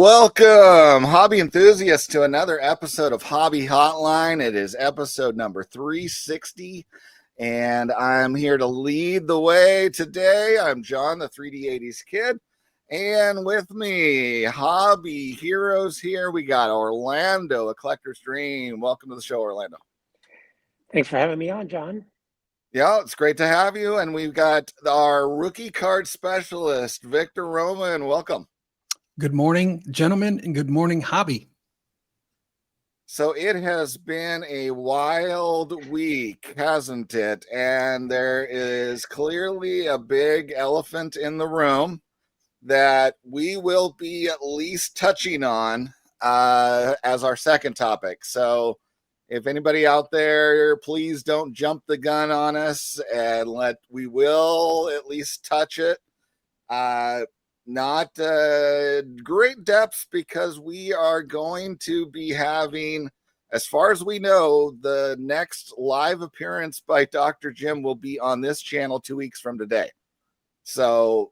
Welcome, hobby enthusiasts, to another episode of Hobby Hotline. It is episode number 360, and I'm here to lead the way today. I'm John, the 3D80s kid, and with me, hobby heroes here. We got Orlando, a collector's dream. Welcome to the show, Orlando. Thanks for having me on, John. Yeah, it's great to have you, and we've got our rookie card specialist, Victor Roman. Welcome. Good morning, gentlemen, and good morning, hobby. So it has been a wild week, hasn't it? And there is clearly a big elephant in the room that we will be at least touching on as our second topic. So if anybody out there, please don't jump the gun on us, and we will at least touch it. Not great depths, because we are going to be having, as far as we know, the next live appearance by Dr. Jim will be on this channel 2 weeks from today. So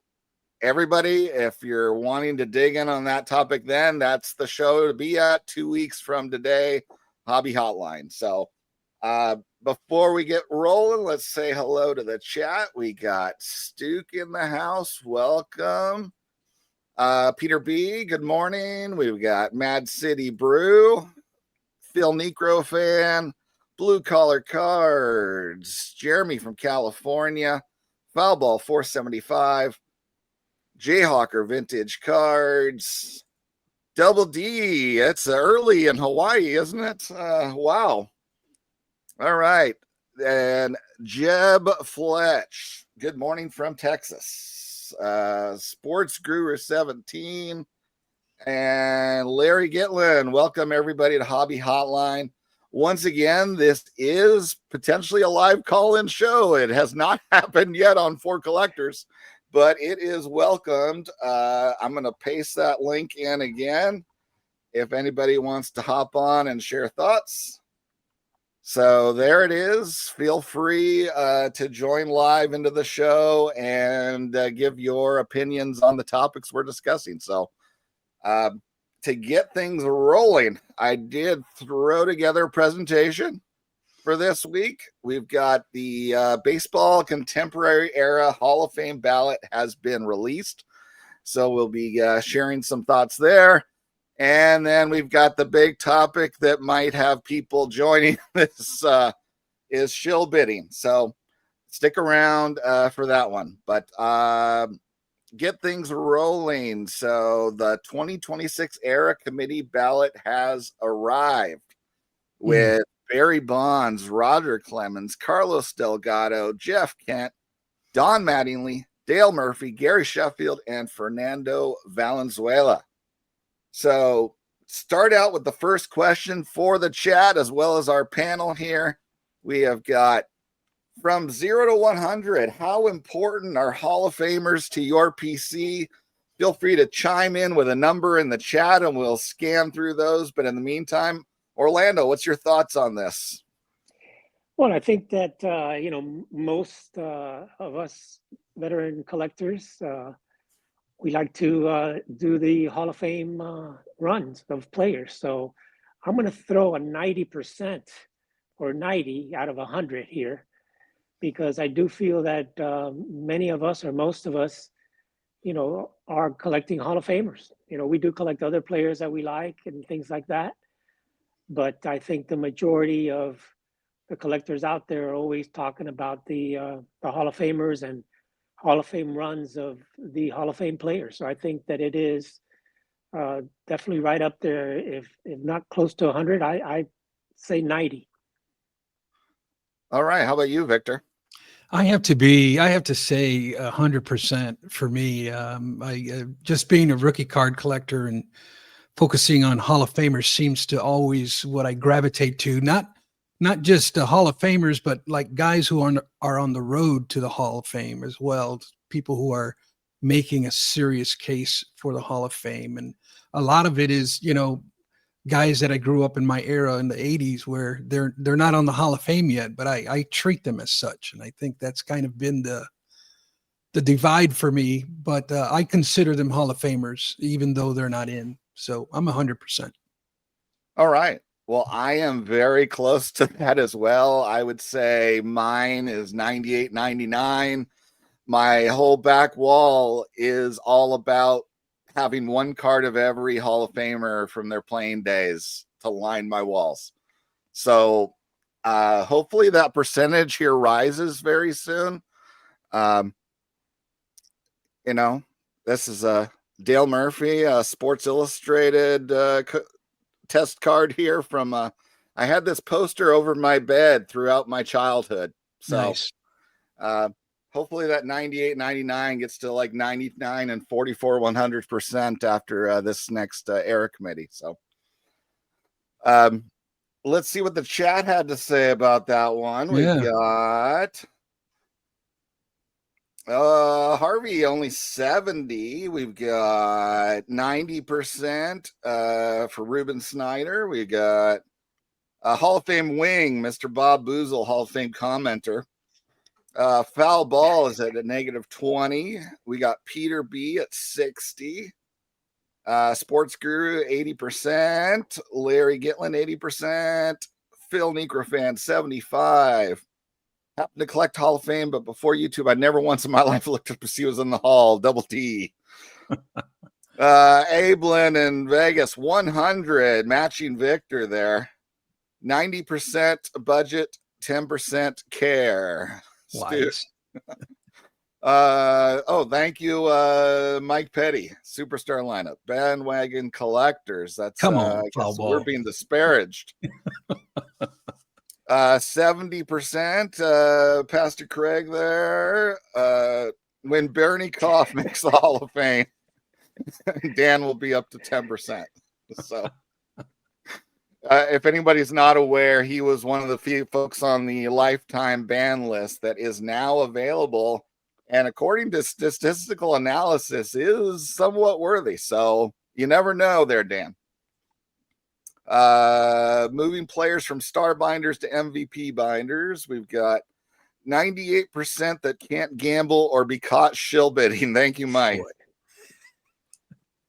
everybody, if you're wanting to dig in on that topic, then that's the show to be at 2 weeks from today, Hobby Hotline. So before we get rolling, let's say hello to the chat. We got Stuke in the house. Welcome. Peter B, good morning. We've got Mad City Brew, Phil Necro Fan, Blue Collar Cards, Jeremy from California, Foulball 475, Jayhawker Vintage Cards, Double D. It's early in Hawaii, isn't it? Wow. All right. And Jeb Fletch, good morning from Texas. Sports Guru 17, and Larry Gitlin. Welcome everybody to Hobby Hotline. Once again, this is potentially a live call-in show. It has not happened yet on For Collectors, but it is welcomed. I'm going to paste that link in again if anybody wants to hop on and share thoughts. So there it is. Feel free to join live into the show and give your opinions on the topics we're discussing. So to get things rolling, I did throw together a presentation for this week. We've got the Baseball Contemporary Era Hall of Fame ballot has been released. So we'll be sharing some thoughts there. And then we've got the big topic that might have people joining this is shill bidding. So stick around for that one. But get things rolling. So the 2026 Era Committee ballot has arrived with Barry Bonds, Roger Clemens, Carlos Delgado, Jeff Kent, Don Mattingly, Dale Murphy, Gary Sheffield, and Fernando Valenzuela. So start out with the first question for the chat as well as our panel here. We have got from 0 to 100, how important are Hall of Famers to your PC? Feel free to chime in with a number in the chat and we'll scan through those. But in the meantime, Orlando, what's your thoughts on this? Well, I think that, most of us veteran collectors, we like to do the Hall of Fame runs of players. So I'm going to throw a 90% or 90 out of 100 here, because I do feel that many of us, or most of us, are collecting Hall of Famers. We do collect other players that we like and things like that. But I think the majority of the collectors out there are always talking about the Hall of Famers and Hall of Fame runs of the Hall of Fame players. So I think that it is definitely right up there, if not close to 100. I say 90. All right. How about you, Victor? I have to say 100% for me. I just being a rookie card collector and focusing on Hall of Famers seems to always what I gravitate to. Not just Hall of Famers, but like guys who are on the road to the Hall of Fame as well. People who are making a serious case for the Hall of Fame. And a lot of it is, guys that I grew up in my era in the 80s where they're not on the Hall of Fame yet, but I treat them as such. And I think that's kind of been the divide for me, but I consider them Hall of Famers, even though they're not in. So I'm 100%. All right. Well, I am very close to that as well. I would say mine is 98, 99. My whole back wall is all about having one card of every Hall of Famer from their playing days to line my walls. So hopefully that percentage here rises very soon. You know, this is a Dale Murphy, Sports Illustrated test card here from I had this poster over my bed throughout my childhood. So Nice. hopefully that 98, 99 gets to like 99 and 44, 100% after this next era committee. So let's see what the chat had to say about that one. Yeah. We've got Harvey only 70. We've got 90% for Ruben Snyder. We got Hall of Fame wing, Mr. Bob Boozle, Hall of Fame commenter. Foul ball is at a -20. We got Peter B at 60. Sports Guru 80%. Larry Gitlin 80%. Phil Necrofan 75. Happened to collect Hall of Fame, but before YouTube, I never once in my life looked up to see who was in the hall. Double T. Ablin in Vegas 100, matching Victor there. 90% budget, 10% care. Wise. Thank you, Mike Petty, superstar lineup, bandwagon collectors. That's Come on, I foul guess ball. we're being disparaged. 70%, Pastor Craig there. When Bernie Koff makes the Hall of Fame, Dan will be up to 10%. So if anybody's not aware, he was one of the few folks on the lifetime ban list that is now available, and according to statistical analysis is somewhat worthy. So you never know there, Dan. Moving players from star binders to MVP binders. We've got 98% that can't gamble or be caught shill bidding. Thank you, Mike.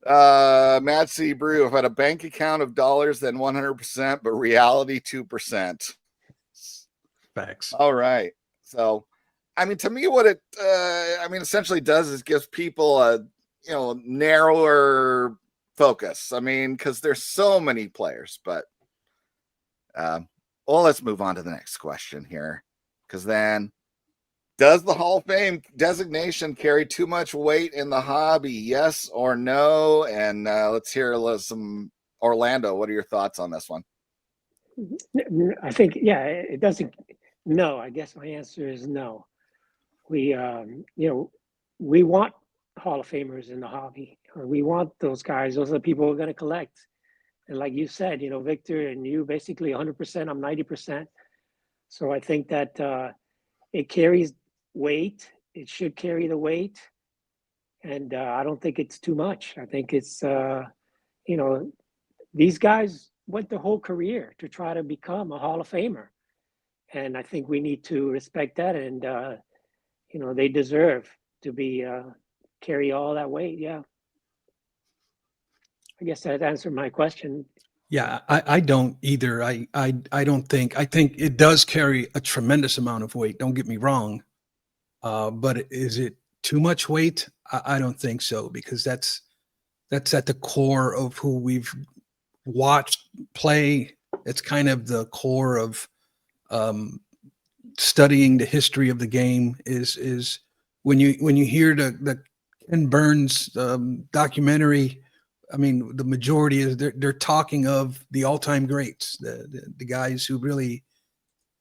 Matt C. Brew, if I had a bank account of dollars, then 100%, but reality 2%. Facts. All right. So, I mean, to me, what it, essentially does is gives people a, narrower focus. I mean, because there's so many players, but, let's move on to the next question here. Because then, does the Hall of Fame designation carry too much weight in the hobby? Yes or no? And let's hear some Orlando. What are your thoughts on this one? I think, it doesn't. No, I guess my answer is no. We, we want Hall of Famers in the hobby. We want those guys. Those are the people who are going to collect. And like you said, Victor and you basically 100%, I'm 90%. So I think that it carries weight. It should carry the weight. And I don't think it's too much. I think it's, these guys went their whole career to try to become a Hall of Famer. And I think we need to respect that. And, they deserve to be carry all that weight. Yeah. I guess that answered my question. Yeah, I don't either. I don't think. I think it does carry a tremendous amount of weight. Don't get me wrong. But is it too much weight? I don't think so, because that's at the core of who we've watched play. It's kind of the core of studying the history of the game. Is when you hear the Ken Burns documentary. I mean, the majority is they're talking of the all-time greats, the guys who really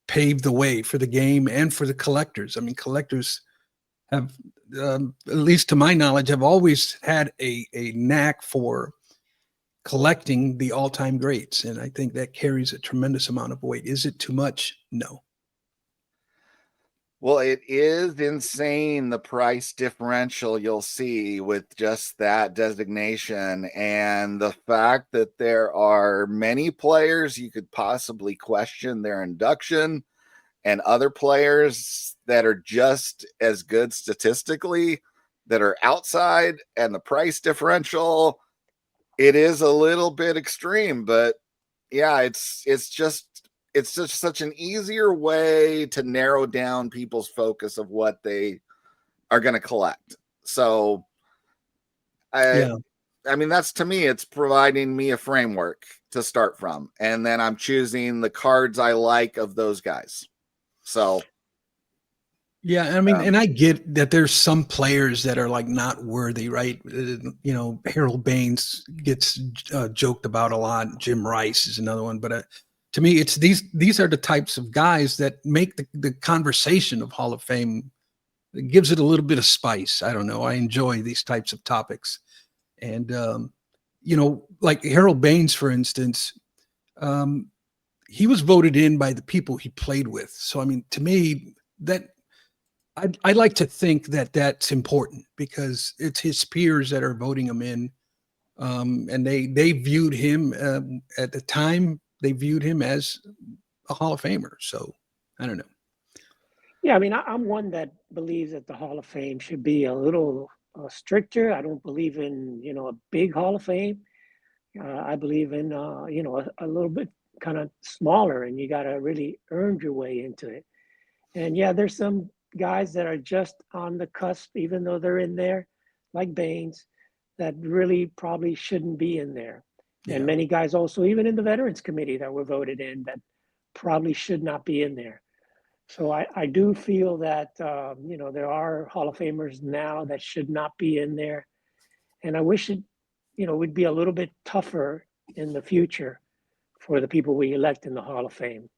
paved the way for the game and for the collectors. I mean, collectors have, at least to my knowledge, have always had a knack for collecting the all-time greats, and I think that carries a tremendous amount of weight. Is it too much? No. Well, it is insane, the price differential you'll see with just that designation, and the fact that there are many players you could possibly question their induction, and other players that are just as good statistically that are outside, and the price differential It is a little bit extreme, but yeah, it's just such an easier way to narrow down people's focus of what they are going to collect. So Yeah. I mean, that's, to me, it's providing me a framework to start from, and then I'm choosing the cards I like of those guys. So Yeah, I mean, and I get that there's some players that are like not worthy, right? You know, Harold Baines gets joked about a lot. Jim Rice is another one, but to me, it's these are the types of guys that make the conversation of Hall of Fame. It gives it a little bit of spice. I don't know. I enjoy these types of topics, and you know, like Harold Baines, for instance, um, he was voted in by the people he played with. So, I mean, to me, that I like to think that that's important because it's his peers that are voting him in, and they viewed him at the time. They viewed him as a Hall of Famer. So I don't know. Yeah, I mean, I'm one that believes that the Hall of Fame should be a little stricter. I don't believe in, a big Hall of Fame. I believe in, a little bit kind of smaller, and you got to really earn your way into it. And yeah, there's some guys that are just on the cusp, even though they're in there, like Baines, that really probably shouldn't be in there. Yeah. And many guys also, even in the Veterans Committee that were voted in, that probably should not be in there. So I do feel that, there are Hall of Famers now that should not be in there. And I wish it, would be a little bit tougher in the future for the people we elect in the Hall of Fame.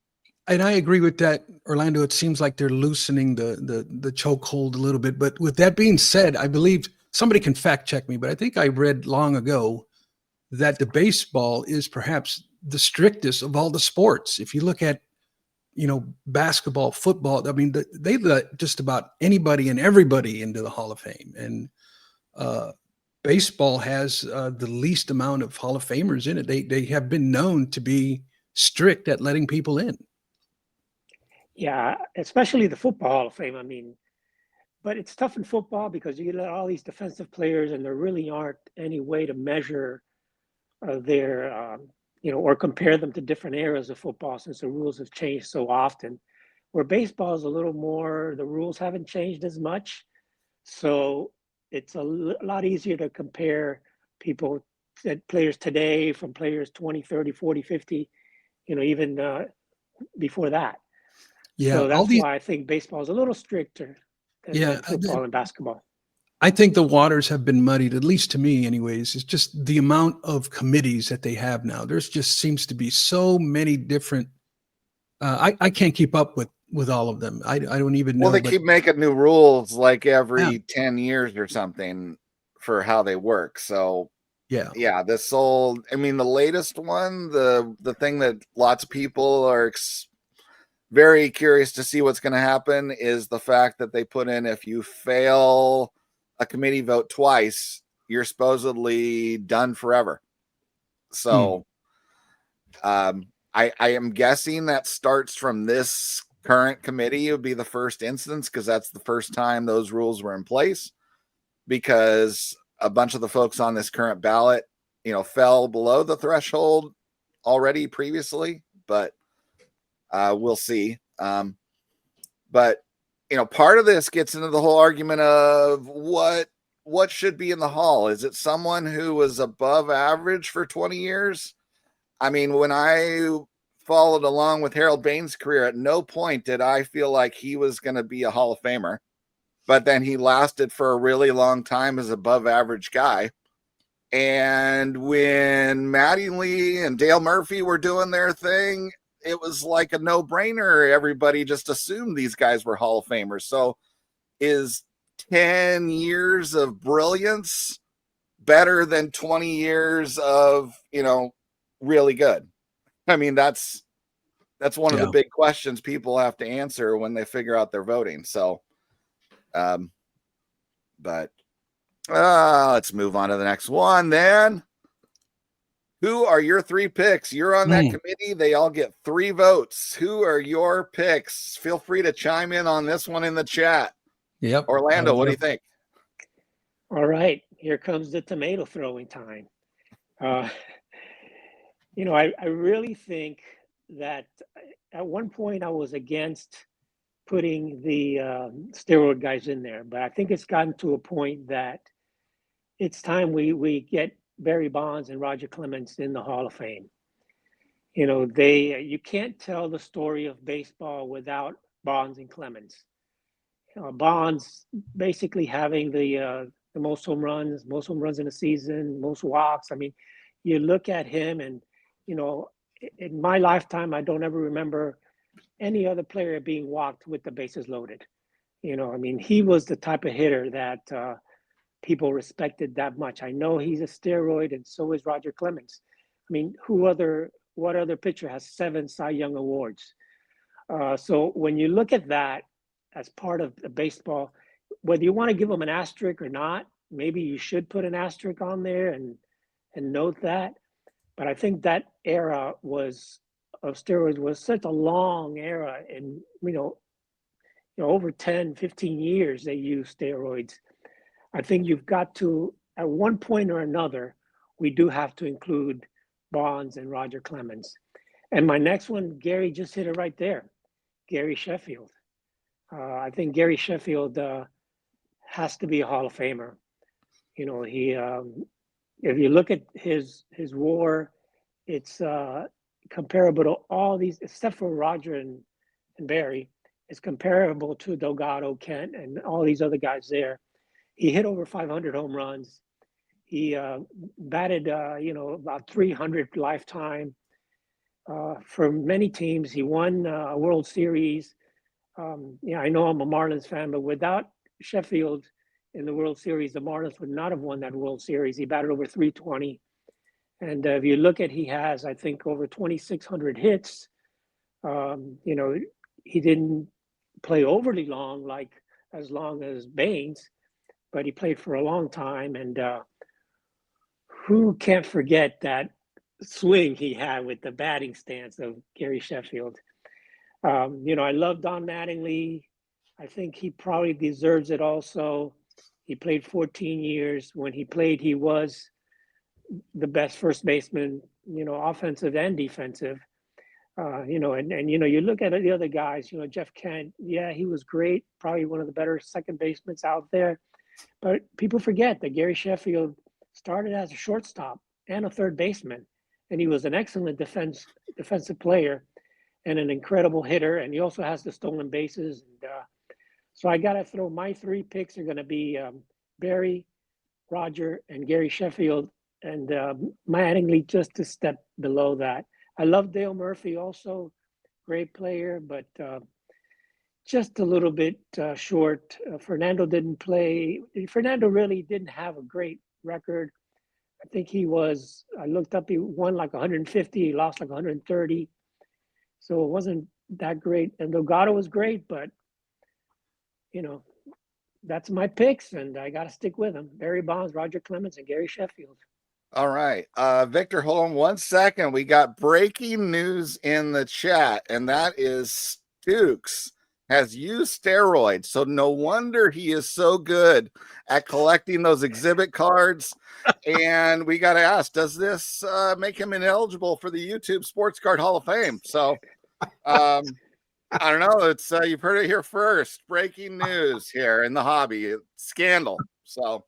And I agree with that, Orlando. It seems like they're loosening the chokehold a little bit. But with that being said, I believe somebody can fact check me, but I think I read long ago that the baseball is perhaps the strictest of all the sports. If you look at, basketball, football, I mean, they let just about anybody and everybody into the Hall of Fame. And baseball has the least amount of Hall of Famers in it. They have been known to be strict at letting people in. Yeah, especially the Football Hall of Fame. I mean, but it's tough in football because you get all these defensive players, and there really aren't any way to measure their, or compare them to different eras of football since the rules have changed so often. Where baseball is a little more, the rules haven't changed as much. So it's a lot easier to compare people, players today from players 20, 30, 40, 50, even before that. Yeah, So all that's these. why I think baseball is a little stricter Yeah, than football and basketball. I think the waters have been muddied, at least to me, anyways. It's just the amount of committees that they have now. There's just seems to be so many different. I can't keep up with all of them. I don't even know. Well, they but keep making new rules like yeah, every 10 years or something for how they work. So yeah, this whole, I mean, the latest one, the thing that lots of people are very curious to see what's going to happen is the fact that they put in, if you fail a committee vote twice, you're supposedly done forever. So I am guessing that starts from this current committee. It would be the first instance because that's the first time those rules were in place, because a bunch of the folks on this current ballot, fell below the threshold already previously, but we'll see. But part of this gets into the whole argument of what should be in the hall. Is it someone who was above average for 20 years? I mean, when I followed along with Harold Baines' career, at no point did I feel like he was going to be a Hall of Famer. But then he lasted for a really long time as above average guy. And when Mattingly and Dale Murphy were doing their thing, it was like a no-brainer. Everybody just assumed these guys were Hall of Famers. So is 10 years of brilliance better than 20 years of, really good? I mean, that's one of the big questions people have to answer when they figure out their voting. So, but let's move on to the next one then. Who are your three picks? You're on that committee. They all get 3 votes. Who are your picks? Feel free to chime in on this one in the chat. Yep. Orlando, what do you think? All right, here comes the tomato throwing time. Uh, I really think that at one point I was against putting the steroid guys in there, but I think it's gotten to a point that it's time we get Barry Bonds and Roger Clemens in the Hall of Fame. You can't tell the story of baseball without Bonds and Clemens. Bonds basically having the most home runs in a season, most walks. I mean, you look at him, and in my lifetime, I don't ever remember any other player being walked with the bases loaded. I mean, he was the type of hitter that people respected that much. I know he's a steroid, and so is Roger Clemens. I mean, what other pitcher has 7 Cy Young awards? So when you look at that as part of the baseball, whether you want to give them an asterisk or not, maybe you should put an asterisk on there and note that. But I think that era of steroids was such a long era, and over 10, 15 years they used steroids. I think you've got to, at one point or another, we do have to include Bonds and Roger Clemens. And my next one, Gary just hit it right there. Gary Sheffield. I think Gary Sheffield has to be a Hall of Famer. He if you look at his WAR, it's comparable to all these, except for Roger and Barry. It's comparable to Delgado, Kent, and all these other guys there. He hit over 500 home runs. He batted, about 300 lifetime. For many teams, he won a World Series. I know I'm a Marlins fan, but without Sheffield in the World Series, the Marlins would not have won that World Series. He batted over 320. And if you look at, he has, I think, over 2,600 hits. He didn't play overly long, as long as Baines, but he played for a long time. And who can't forget that swing he had with the batting stance of Gary Sheffield? I love Don Mattingly. I think he probably deserves it also. He played 14 years. When he played, he was the best first baseman, offensive and defensive. You look at the other guys, Jeff Kent, yeah, he was great, probably one of the better second basemen out there. But people forget that Gary Sheffield started as a shortstop and a third baseman, and he was an excellent defensive player and an incredible hitter. And he also has the stolen bases. And so I got to throw, my 3 picks are going to be Barry, Roger, and Gary Sheffield, and Mattingly just a step below that. I love Dale Murphy also, great player, but just a little bit short. Fernando didn't play. Fernando really didn't have a great record. I think I looked up, he won like 150, he lost like 130. So it wasn't that great. And Delgado was great, but, that's my picks, and I got to stick with them. Barry Bonds, Roger Clemens, and Gary Sheffield. All right. Victor, hold on 1 second. We got breaking news in the chat, and that is Stooks has used steroids. So no wonder he is so good at collecting those exhibit cards. And we got to ask, does this make him ineligible for the YouTube Sports Card Hall of Fame? So I don't know. It's you've heard it here first. Breaking news here in the hobby. Scandal. So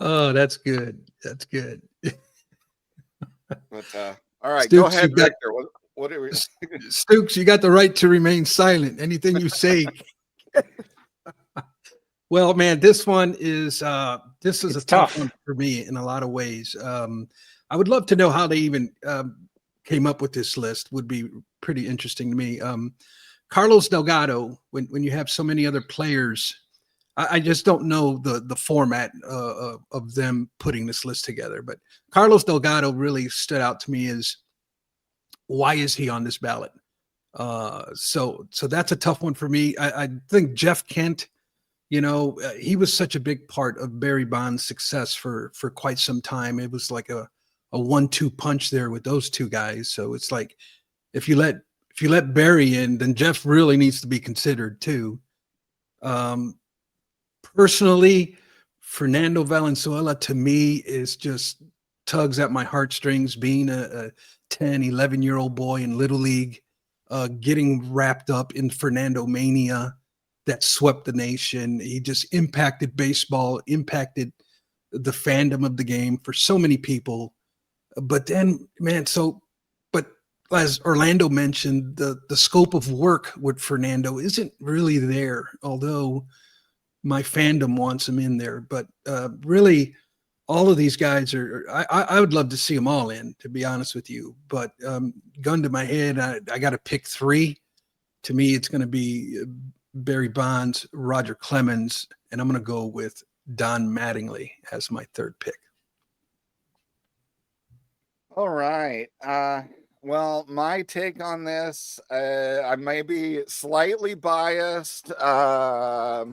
Oh, that's good. That's good. But all right, Stooks, go ahead, Victor. What are we? Stooks, you got the right to remain silent. Anything you say. Well, man, this is a tough one for me in a lot of ways. I would love to know how they even came up with this list. Would be pretty interesting to me. Carlos Delgado, when you have so many other players, I just don't know the format of them putting this list together. But Carlos Delgado really stood out to me as, why is he on this ballot? So that's a tough one for me. I think Jeff Kent, he was such a big part of Barry Bonds' success for quite some time. It was like a 1-2 punch there with those two guys. So it's like, if you let Barry in, then Jeff really needs to be considered too. Personally, Fernando Valenzuela to me is just tugs at my heartstrings, being a 10, 11-year-old boy in Little League, getting wrapped up in Fernando mania that swept the nation. He just impacted baseball, impacted the fandom of the game for so many people. But then, man, but as Orlando mentioned, the scope of work with Fernando isn't really there, although my fandom wants him in there. But really, all of these guys I would love to see them all in, to be honest with you. But gun to my head, I got to pick three. To me, it's going to be Barry Bonds, Roger Clemens, and I'm going to go with Don Mattingly as my third pick. All right. Well, my take on this, I may be slightly biased, but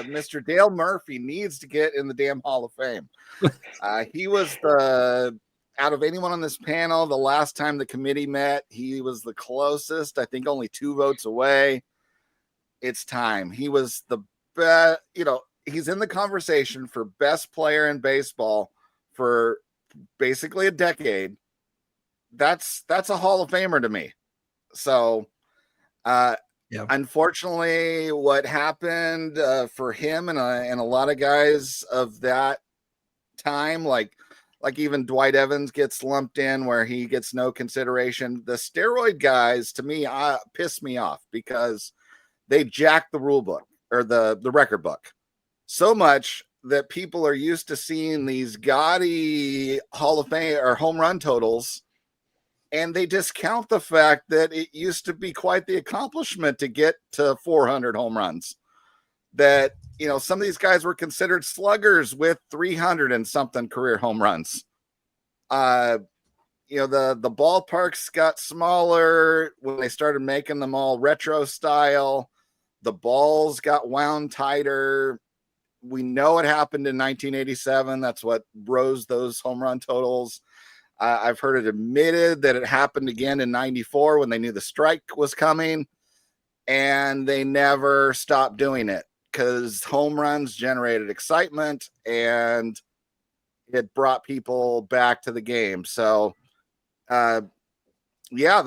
Mr. Dale Murphy needs to get in the damn Hall of Fame. He was out of anyone on this panel, the last time the committee met, he was the closest, I think only 2 votes away. It's time. He was the best, he's in the conversation for best player in baseball for basically a decade. That's a Hall of Famer to me. So unfortunately, what happened for him and a lot of guys of that time, like even Dwight Evans gets lumped in where he gets no consideration. The steroid guys, to me, piss me off because they jack the rule book or the record book so much that people are used to seeing these gaudy Hall of Fame or home run totals, and they discount the fact that it used to be quite the accomplishment to get to 400 home runs. That, some of these guys were considered sluggers with 300 and something career home runs. The ballparks got smaller when they started making them all retro style. The balls got wound tighter. We know it happened in 1987. That's what rose those home run totals. I've heard it admitted that it happened again in 94 when they knew the strike was coming, and they never stopped doing it because home runs generated excitement and it brought people back to the game. So, the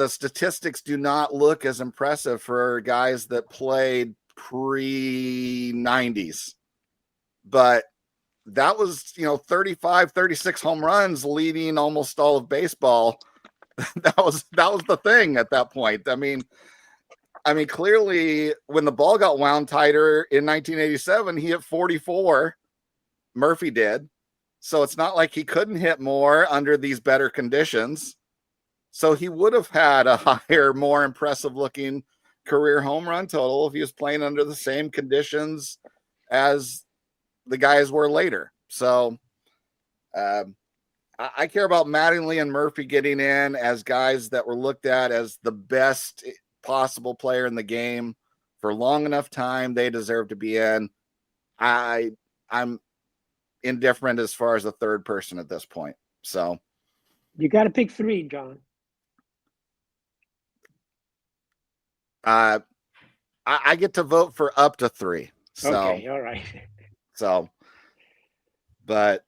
statistics do not look as impressive for guys that played pre-90s. But that was, 35, 36 home runs leading almost all of baseball. that was the thing at that point. I mean, clearly when the ball got wound tighter in 1987, he hit 44. Murphy did. So it's not like he couldn't hit more under these better conditions. So he would have had a higher, more impressive looking career home run total if he was playing under the same conditions as the guys were later. So I care about Mattingly and Murphy getting in as guys that were looked at as the best possible player in the game for long enough time. They deserve to be in. I'm indifferent as far as the third person at this point. So you got to pick 3, John. I get to vote for up to 3. So, okay, all right. So, but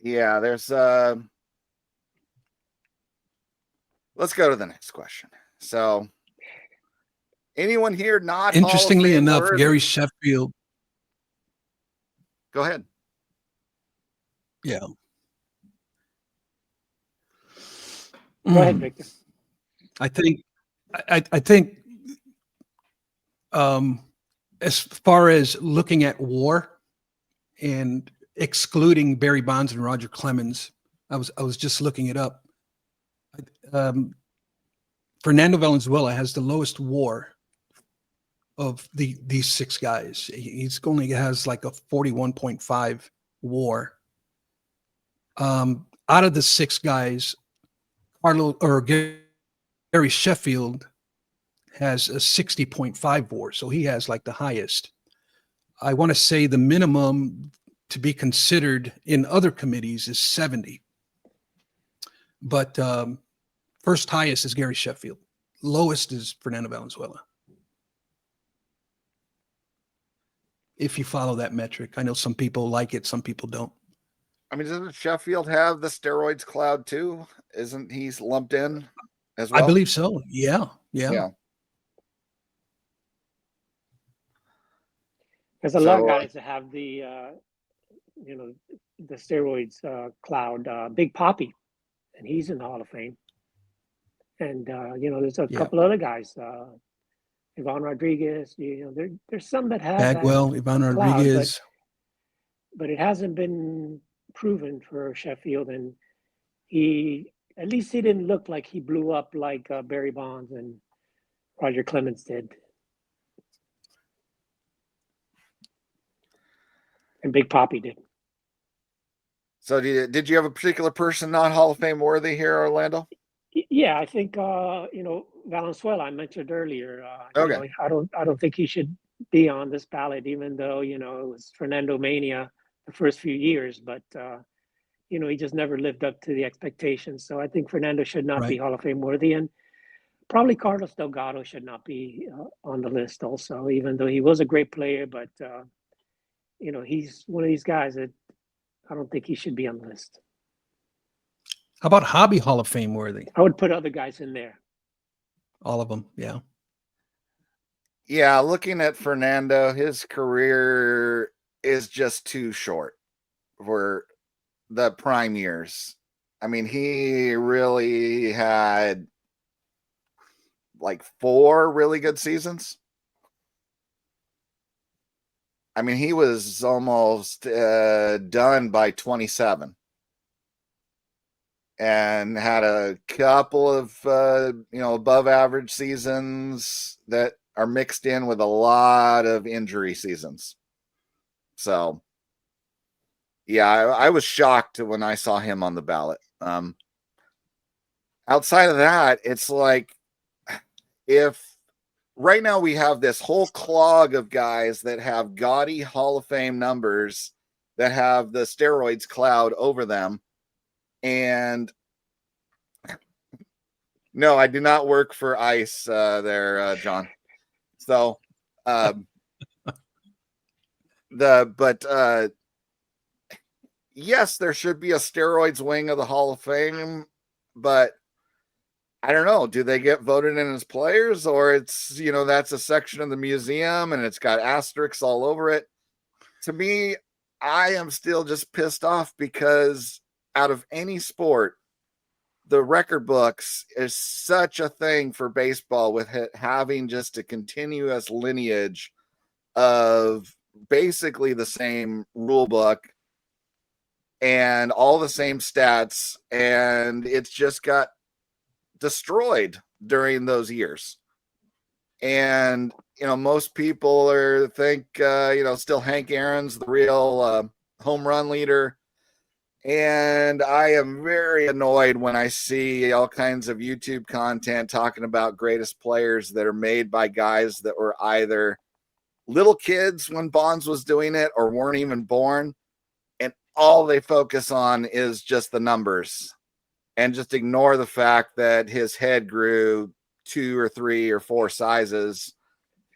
there's let's go to the next question. So, anyone here not interestingly enough, Gary Sheffield. Go ahead. Yeah. Go ahead, Victor. I think as far as looking at WAR and excluding Barry Bonds and Roger Clemens, I was just looking it up. Fernando Valenzuela has the lowest WAR of these 6 guys. He's only has like a 41.5 WAR. Out of the 6 guys, Gary Sheffield has a 60.5 WAR, so he has like the highest. I want to say the minimum to be considered in other committees is 70. But first highest is Gary Sheffield. Lowest is Fernando Valenzuela. if you follow that metric. I know some people like it, some people don't. I mean, doesn't Sheffield have the steroids cloud too? Isn't he lumped in as well? I believe so. Yeah. Yeah. There's a lot of So, guys that have the the steroids cloud. Big Poppy, and he's in the Hall of Fame. And there's a Yeah. couple other guys, Ivan Rodriguez. There's some that have Bagwell, that Ivan cloud, Rodriguez. but it hasn't been proven for Sheffield, and at least he didn't look like he blew up like Barry Bonds and Roger Clemens did, and Big Poppy did. so did you have a particular person not Hall of Fame worthy here, Orlando? Yeah, I think Valenzuela I mentioned earlier. Okay. I don't think he should be on this ballot, even though it was Fernando Mania the first few years, but he just never lived up to the expectations. So I think Fernando should not be Hall of Fame worthy, and probably Carlos Delgado should not be on the list also, even though he was a great player. But he's one of these guys that I don't think he should be on the list. How about hobby Hall of Fame worthy? I would put other guys in there. All of them, yeah. Yeah, looking at Fernando, his career is just too short for the prime years. I mean, he really had like 4 really good seasons. I mean, he was almost done by 27 and had a couple of, above average seasons that are mixed in with a lot of injury seasons. So, yeah, I was shocked when I saw him on the ballot. Outside of that, it's like, if right now we have this whole clog of guys that have gaudy Hall of Fame numbers that have the steroids cloud over them. And no, I do not work for ICE there, John. So, yes, there should be a steroids wing of the Hall of Fame, but I don't know. Do they get voted in as players, or it's, that's a section of the museum and it's got asterisks all over it? To me, I am still just pissed off because out of any sport, the record books is such a thing for baseball, with it having just a continuous lineage of basically the same rule book and all the same stats, and it's just got destroyed during those years. And most people think still Hank Aaron's the real home run leader, and I am very annoyed when I see all kinds of YouTube content talking about greatest players that are made by guys that were either little kids when Bonds was doing it or weren't even born, and all they focus on is just the numbers and just ignore the fact that his head grew 2 or 3 or 4 sizes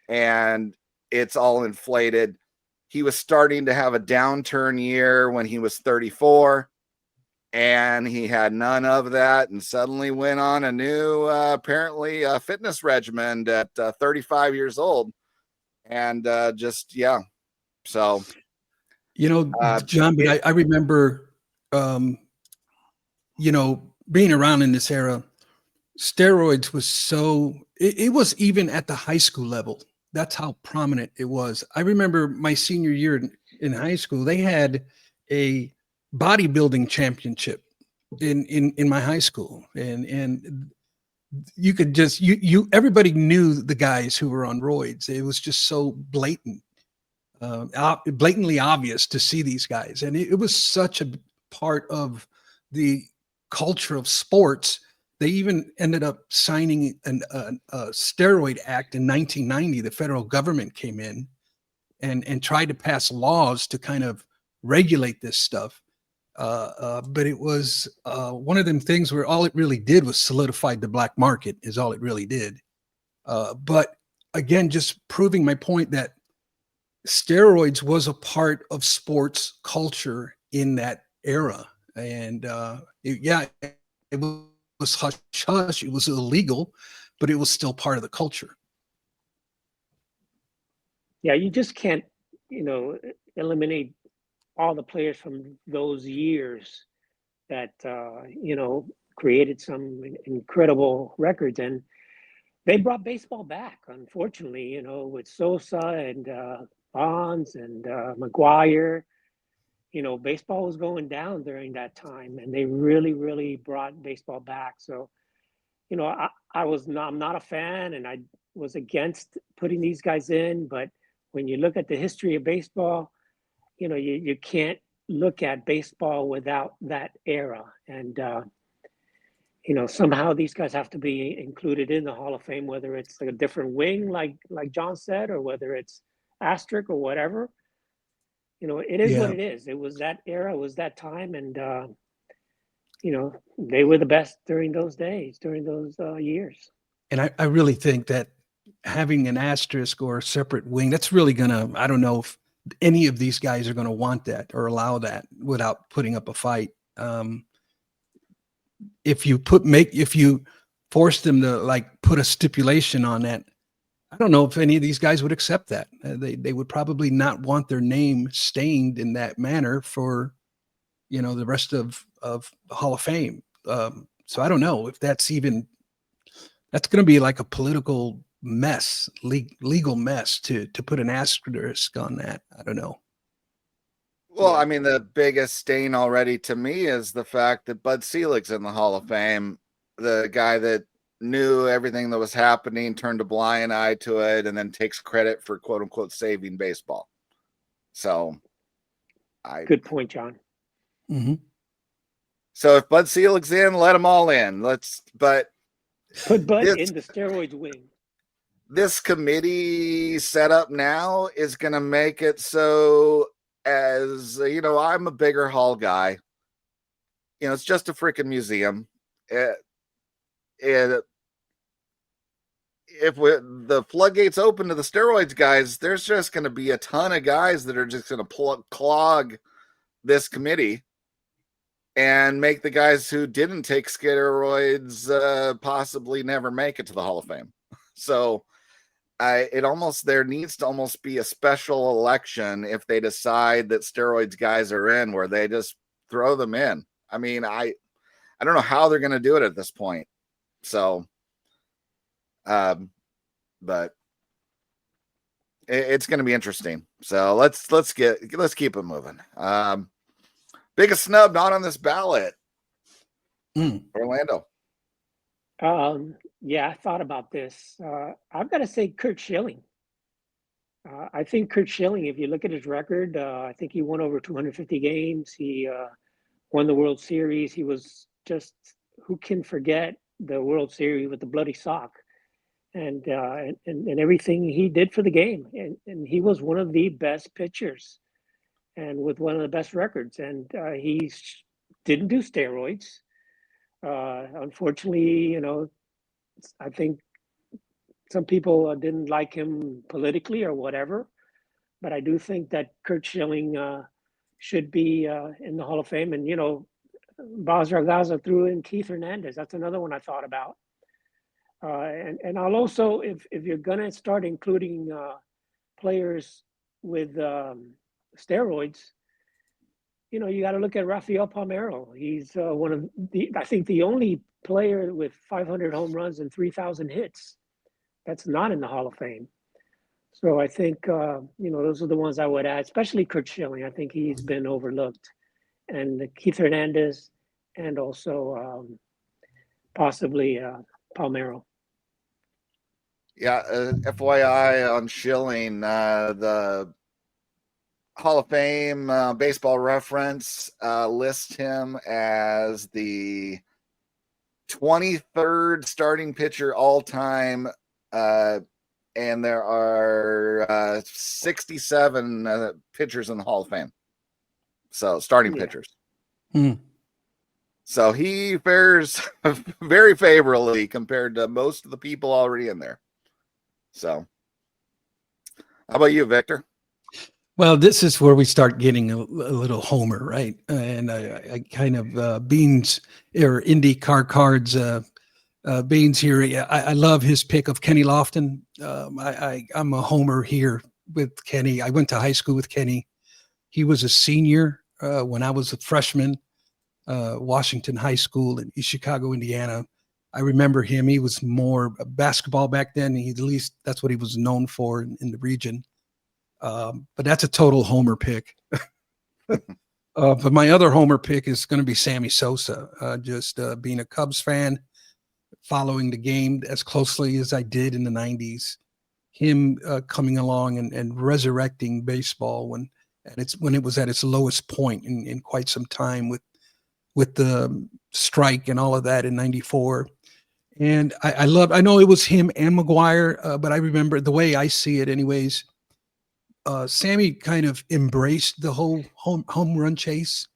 and it's all inflated. He was starting to have a downturn year when he was 34, and he had none of that, and suddenly went on a new, apparently, fitness regimen at 35 years old. And so. John, but I remember, being around in this era, steroids was so, it was even at the high school level. That's how prominent it was. I remember my senior year in high school, they had a bodybuilding championship in my high school. And you could just, everybody knew the guys who were on roids. It was just so blatant. Blatantly obvious to see these guys, and it was such a part of the culture of sports. They even ended up signing a steroid act in 1990. The federal government came in and tried to pass laws to kind of regulate this stuff. But it was one of them things where all it really did was solidified the black market, is all it really did. But again, just proving my point that steroids was a part of sports culture in that era. And it was hush hush. It was illegal, but it was still part of the culture. Yeah, you just can't, eliminate all the players from those years that, created some incredible records. And they brought baseball back, unfortunately, with Sosa and Bonds and McGuire. Baseball was going down during that time, and they really, really brought baseball back. So, I'm not a fan, and I was against putting these guys in. But when you look at the history of baseball, you can't look at baseball without that era. And somehow these guys have to be included in the Hall of Fame, whether it's like a different wing, like John said, or whether it's asterisk or whatever. It is what it is. It was that era, it was that time, and they were the best during those days, during those years. And I really think that having an asterisk or a separate wing, that's really gonna, I don't know if any of these guys are gonna want that or allow that without putting up a fight. If you force them to like put a stipulation on that, I don't know if any of these guys would accept that. They would probably not want their name stained in that manner for, the rest of the Hall of Fame. So I don't know if that's going to be like a political mess, legal mess to put an asterisk on that. I don't know. Well, I mean, the biggest stain already to me is the fact that Bud Selig's in the Hall of Fame, the guy that knew everything that was happening, turned a blind eye to it, and then takes credit for quote unquote saving baseball. So, good point, John. Mm-hmm. So if Bud Selig's in, let them all in. But put Bud in the steroids wing. This committee setup now is going to make it so, as I'm a bigger hall guy. It's just a freaking museum. If the floodgates open to the steroids guys, there's just going to be a ton of guys that are just going to clog this committee and make the guys who didn't take steroids possibly never make it to the Hall of Fame. So there needs to almost be a special election if they decide that steroids guys are in, where they just throw them in. I mean, I don't know how they're going to do it at this point. So, but it's going to be interesting. So let's keep it moving. Biggest snub not on this ballot. Orlando. Yeah, I thought about this. I've got to say Curt Schilling. I think Curt Schilling, if you look at his record, I think he won over 250 games. He won the World Series. He was just, who can forget the World Series with the bloody sock and everything he did for the game. And he was one of the best pitchers and with one of the best records. And he didn't do steroids. Unfortunately, I think some people didn't like him politically or whatever, but I do think that Curt Schilling should be in the Hall of Fame. And, Baz Raghaza threw in Keith Hernandez. That's another one I thought about. And I'll also, if you're going to start including players with steroids, you got to look at Rafael Palmeiro. He's one of the only player with 500 home runs and 3,000 hits that's not in the Hall of Fame. So I think, those are the ones I would add, especially Curt Schilling. I think he's been overlooked. And Keith Hernandez and also possibly Palmeiro. Yeah, FYI on Schilling, the Hall of Fame Baseball Reference lists him as the 23rd starting pitcher all time, and there are 67 pitchers in the Hall of Fame. So starting pitchers. So he fares very favorably compared to most of the people already in there. So how about you, Victor? Well, this is where we start getting a little Homer, right? And I kind of Beans or Indy car cards. Beans here. Yeah, I love his pick of Kenny Lofton. I'm a Homer here with Kenny. I went to high school with Kenny. He was a senior when I was a freshman. Washington High School in East Chicago, Indiana. I remember him. He was more basketball back then. At least that's what he was known for in the region. But that's a total Homer pick. But my other Homer pick is going to be Sammy Sosa. Just being a Cubs fan, following the game as closely as I did in the 90s. Him coming along and resurrecting baseball when it was at its lowest point in quite some time with the strike and all of that in 94. And I know it was him and McGuire, but I remember the way I see it anyways, Sammy kind of embraced the whole home run chase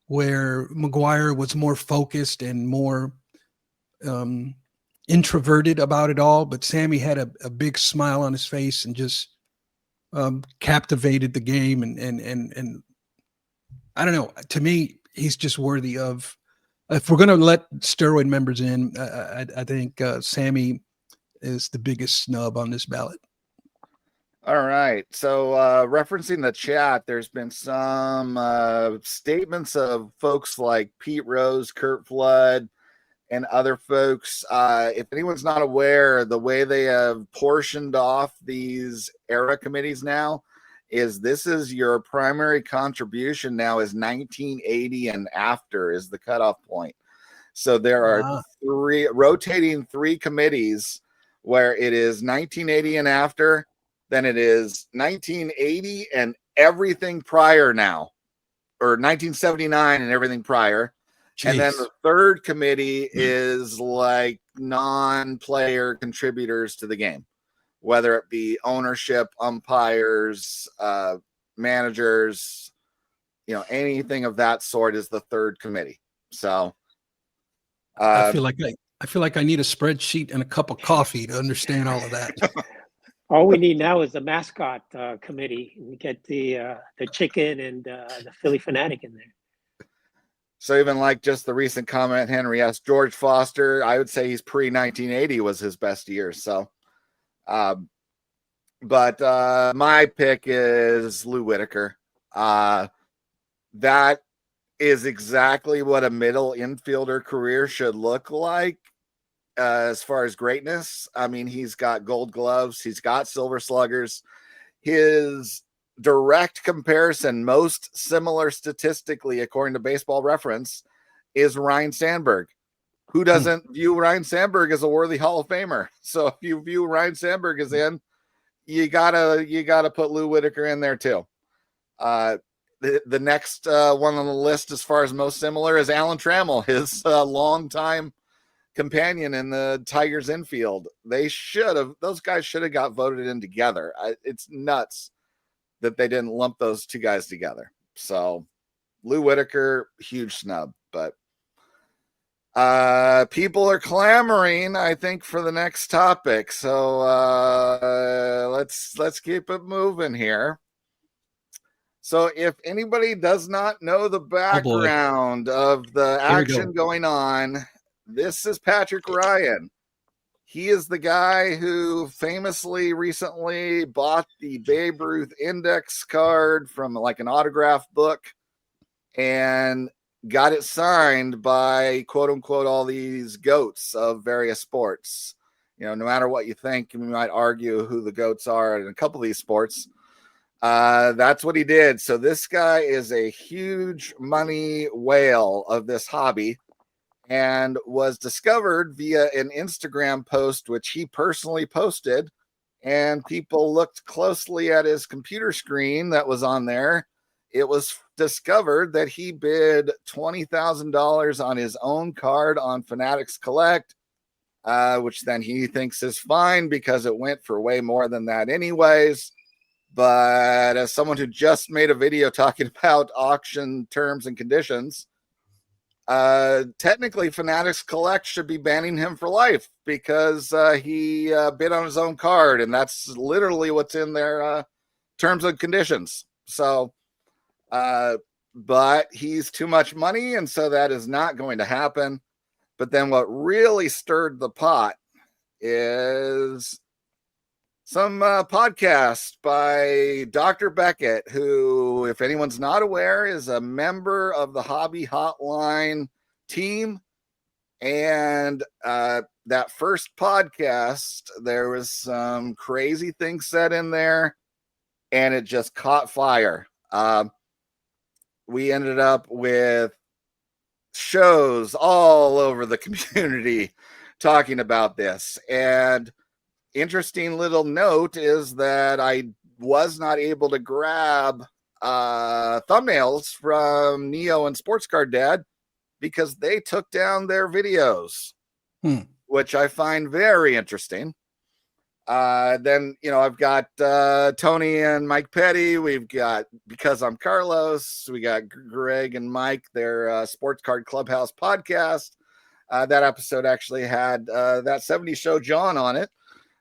where McGuire was more focused and more introverted about it all. But Sammy had a big smile on his face and just captivated the game. And I don't know, to me, he's just worthy of, if we're going to let steroid members in, I think Sammy is the biggest snub on this ballot. All right. So referencing the chat, there's been some statements of folks like Pete Rose, Kurt Flood, and other folks. If anyone's not aware, the way they have portioned off these era committees now is this is your primary contribution now is 1980 and after is the cutoff point. So there are rotating three committees where it is 1980 and after, then it is 1980 and everything prior now, or 1979 and everything prior. Jeez. And then the third committee is like non-player contributors to the game, whether it be ownership, umpires, managers, anything of that sort is the third committee. So I feel like I need a spreadsheet and a cup of coffee to understand all of that. All we need now is the mascot committee. We get the chicken and the Philly Fanatic in there. So even like just the recent comment, Henry asked George Foster, I would say he's pre-1980 was his best year. So, but my pick is Lou Whitaker. That is exactly what a middle infielder career should look like as far as greatness. I mean, he's got gold gloves. He's got silver sluggers. His direct comparison, most similar statistically, according to Baseball Reference, is Ryne Sandberg. Who doesn't view Ryne Sandberg as a worthy Hall of Famer? So if you view Ryne Sandberg as in, you gotta put Lou Whitaker in there too. The next one on the list, as far as most similar, is Alan Trammell, his longtime companion in the Tigers infield. Those guys should have got voted in together. It's nuts that they didn't lump those two guys together. So Lou Whitaker, huge snub, but people are clamoring, I think, for the next topic. So let's keep it moving here. So if anybody does not know the background of the action going on, this is Patrick Ryan. He is the guy who famously recently bought the Babe Ruth index card from like an autograph book and got it signed by quote unquote all these goats of various sports. No matter what you think, we might argue who the goats are in a couple of these sports. That's what he did. So this guy is a huge money whale of this hobby and was discovered via an Instagram post, which he personally posted. And people looked closely at his computer screen that was on there. It was discovered that he bid $20,000 on his own card on Fanatics Collect, which then he thinks is fine because it went for way more than that anyways. But as someone who just made a video talking about auction terms and conditions, technically Fanatics Collect should be banning him for life because he bid on his own card, and that's literally what's in their terms and conditions. So, but he's too much money, and so that is not going to happen. But then what really stirred the pot is some podcast by Dr. Beckett, who, if anyone's not aware, is a member of the Hobby Hotline team. And that first podcast, there was some crazy things said in there, and it just caught fire. We ended up with shows all over the community talking about this. And interesting little note is that I was not able to grab thumbnails from Neo and Sports Card Dad because they took down their videos, which I find very interesting. Then, I've got Tony and Mike Petty. We've got Because I'm Carlos. We got Greg and Mike, their Sports Card Clubhouse podcast. That episode actually had that 70s Show John on it,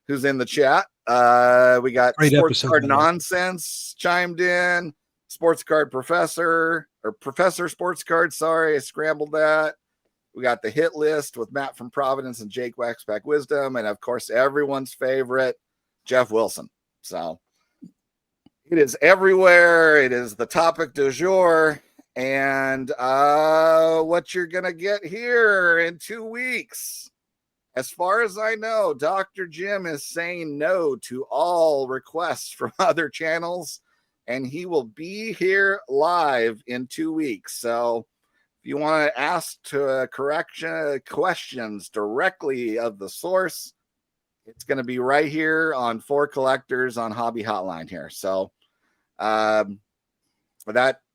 who's in the chat. We got Great Sports episode, Card man. Nonsense chimed in. Sports Card Professor Sports Card. Sorry, I scrambled that. We got the hit list with Matt from Providence and Jake Waxback Wisdom. And of course, everyone's favorite, Jeff Wilson. So it is everywhere. It is the topic du jour. And what you're going to get here in 2 weeks, as far as I know, Dr. Jim is saying no to all requests from other channels, and he will be here live in 2 weeks. So if you want to ask questions directly of the source, it's going to be right here on For Collectors on Hobby Hotline here. So that's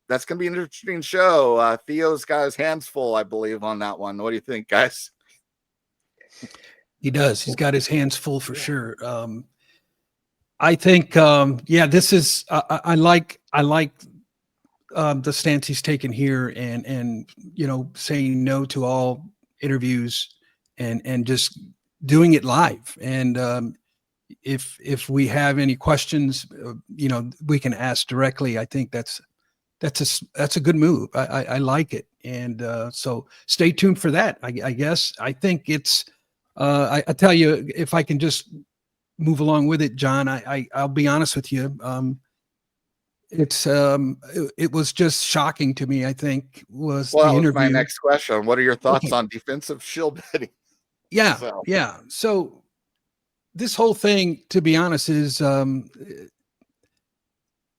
going to be an interesting show. Theo's got his hands full, I believe, on that one. What do you think, guys? He does. He's got his hands full for sure. I think, this is. I like the stance he's taken here, and saying no to all interviews, and just doing it live. And if we have any questions, we can ask directly. I think that's a good move. I like it, and so stay tuned for that. I guess I think it's. I tell you, if I can just move along with it, John, I'll be honest with you. It was just shocking to me. I think was the interview. My next question. What are your thoughts on defensive shill betting? Yeah. So this whole thing, to be honest, is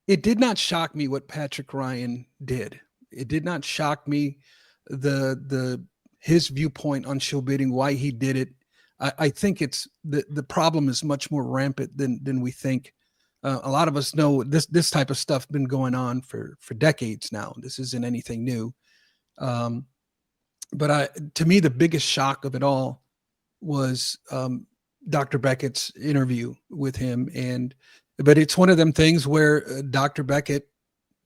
it did not shock me what Patrick Ryan did. It did not shock me his viewpoint on shill bidding, why he did it. I think it's the problem is much more rampant than we think. A lot of us know this type of stuff been going on for decades now. This isn't anything new. But to me, the biggest shock of it all was Dr. Beckett's interview with him. But it's one of them things where Dr. Beckett,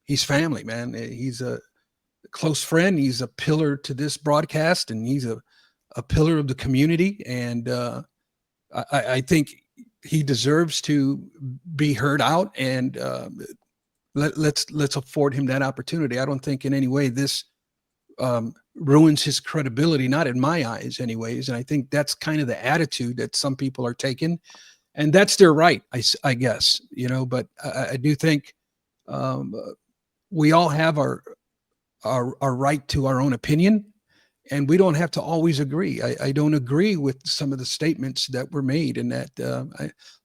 he's family, man. He's a close friend. He's a pillar to this broadcast, and he's a pillar of the community. And I think he deserves to be heard out, and let's afford him that opportunity. I don't think in any way this ruins his credibility, not in my eyes anyways. And I think that's kind of the attitude that some people are taking, and that's their right, I guess, but I do think we all have our right to our own opinion, and we don't have to always agree. I don't agree with some of the statements that were made, and that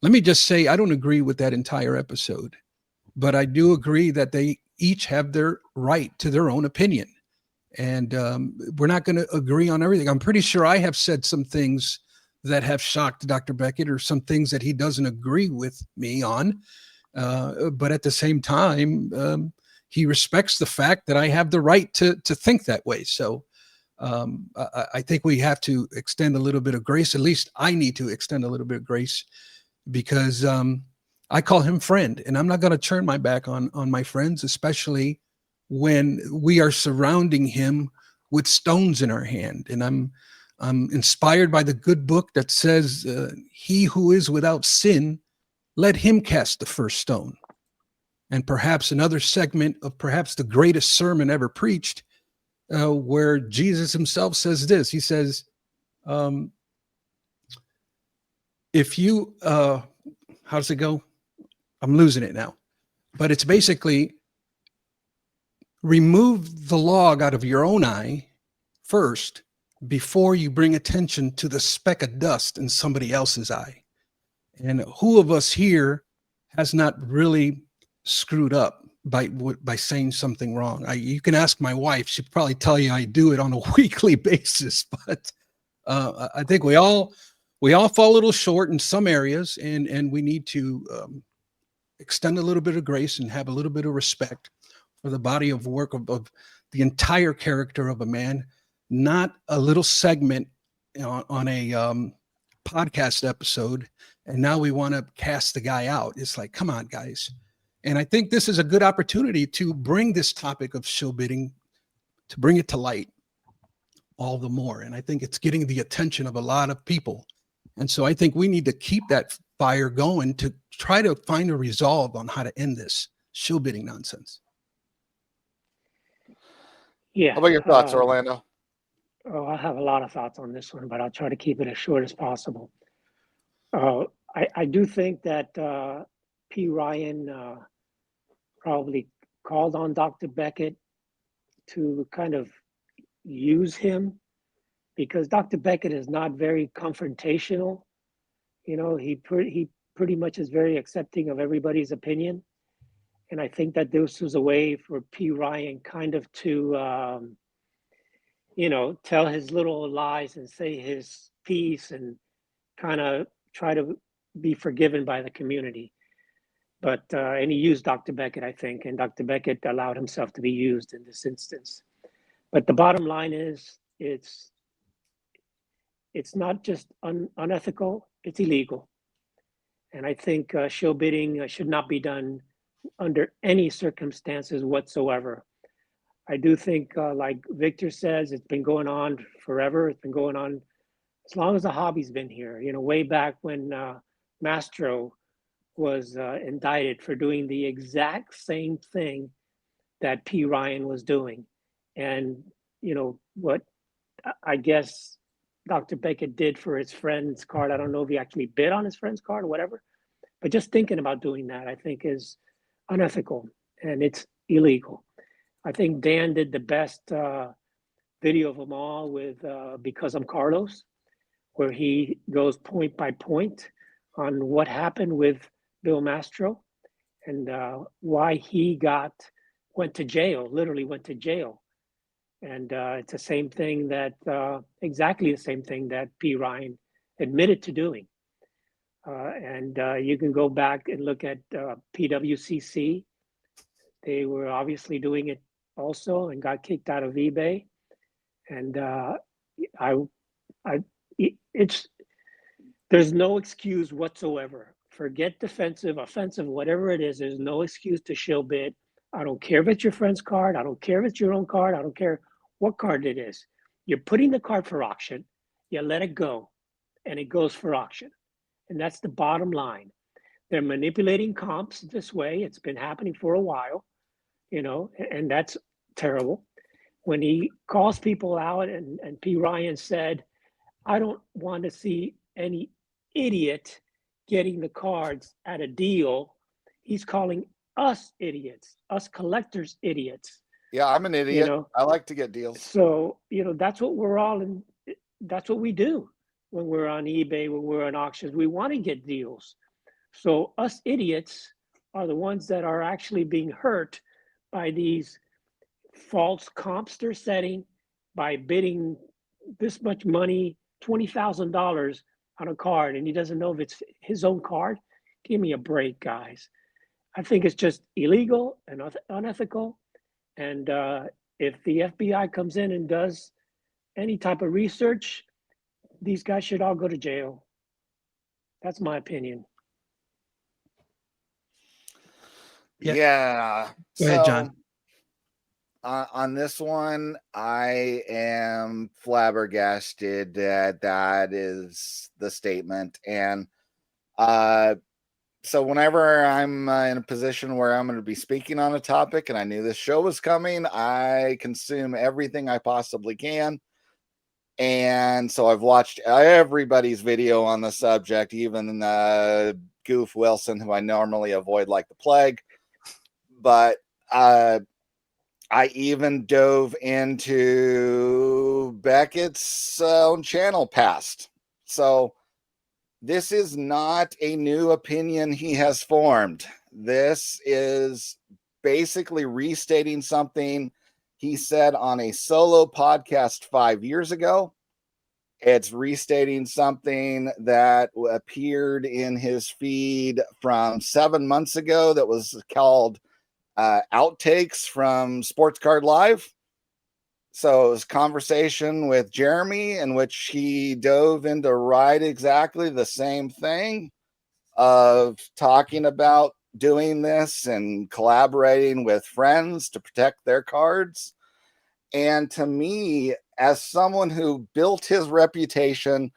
let me just say, I don't agree with that entire episode, but I do agree that they each have their right to their own opinion. And we're not going to agree on everything. I'm pretty sure I have said some things that have shocked Dr. Beckett, or some things that he doesn't agree with me on. But at the same time, he respects the fact that I have the right to think that way. So I think we have to extend a little bit of grace. At least I need to extend a little bit of grace, because I call him friend, and I'm not going to turn my back on my friends, especially when we are surrounding him with stones in our hand. And I'm inspired by the good book that says, he who is without sin, let him cast the first stone. and perhaps another segment of perhaps the greatest sermon ever preached, where Jesus himself says this. He says, if you, how does it go? I'm losing it now. But it's basically, remove the log out of your own eye first before you bring attention to the speck of dust in somebody else's eye. And who of us here has not really screwed up by saying something wrong? You can ask my wife; she'd probably tell you I do it on a weekly basis. But I think we all fall a little short in some areas, and we need to extend a little bit of grace and have a little bit of respect for the body of work of the entire character of a man, not a little segment on a podcast episode. And now we want to cast the guy out. It's like, come on, guys. And I think this is a good opportunity to bring this topic of shill bidding, to bring it to light all the more. And I think it's getting the attention of a lot of people. And so I think we need to keep that fire going to try to find a resolve on how to end this shill bidding nonsense. Yeah. How about your thoughts, Orlando? Oh, I have a lot of thoughts on this one, but I'll try to keep it as short as possible. I do think that P. Ryan probably called on Dr. Beckett to kind of use him, because Dr. Beckett is not very confrontational. You know, he pretty much is very accepting of everybody's opinion. And I think that this was a way for P. Ryan kind of to, tell his little lies and say his piece and kind of try to be forgiven by the community. But, and he used Dr. Beckett, I think, and Dr. Beckett allowed himself to be used in this instance. But the bottom line is, it's not just unethical, it's illegal. And I think shill bidding should not be done under any circumstances whatsoever. I do think, like Victor says, it's been going on forever. It's been going on as long as the hobby's been here. You know, way back when Mastro was indicted for doing the exact same thing that P. Ryan was doing. And, you know, what I guess Dr. Beckett did for his friend's card, I don't know if he actually bid on his friend's card or whatever, but just thinking about doing that, I think, is unethical and it's illegal. I think Dan did the best video of them all with Because I'm Carlos, where he goes point by point on what happened with Bill Mastro and why he went to jail, literally went to jail. And it's the same thing exactly the same thing that P. Ryan admitted to doing. And you can go back and look at PWCC. They were obviously doing it also and got kicked out of eBay. And there's no excuse whatsoever. Forget defensive, offensive, whatever it is. There's no excuse to shill bid. I don't care if it's your friend's card. I don't care if it's your own card. I don't care what card it is. You're putting the card for auction. You let it go, and it goes for auction. And that's the bottom line. They're manipulating comps this way. It's been happening for a while, and that's terrible. When he calls people out and P. Ryan said, I don't want to see any idiot getting the cards at a deal. He's calling us idiots, us collectors idiots. Yeah, I'm an idiot. I like to get deals. So, that's what we're all in. That's what we do when we're on eBay, when we're on auctions. We want to get deals. So us idiots are the ones that are actually being hurt by these false comps they're setting by bidding this much money, $20,000 on a card, and he doesn't know if it's his own card. Give me a break, guys. I think it's just illegal and unethical. And if the FBI comes in and does any type of research, these guys should all go to jail. That's my opinion. Yeah. Go ahead, John. On this one, I am flabbergasted that is the statement. And So whenever I'm in a position where I'm going to be speaking on a topic and I knew this show was coming, I consume everything I possibly can. And so I've watched everybody's video on the subject, even Goof Wilson, who I normally avoid like the plague. But I even dove into Beckett's own channel past. So this is not a new opinion he has formed. This is basically restating something he said on a solo podcast 5 years ago. It's restating something that appeared in his feed from 7 months ago that was called Outtakes from Sports Card Live. So it was conversation with Jeremy in which he dove into right exactly the same thing of talking about doing this and collaborating with friends to protect their cards. And to me, as someone who built his reputation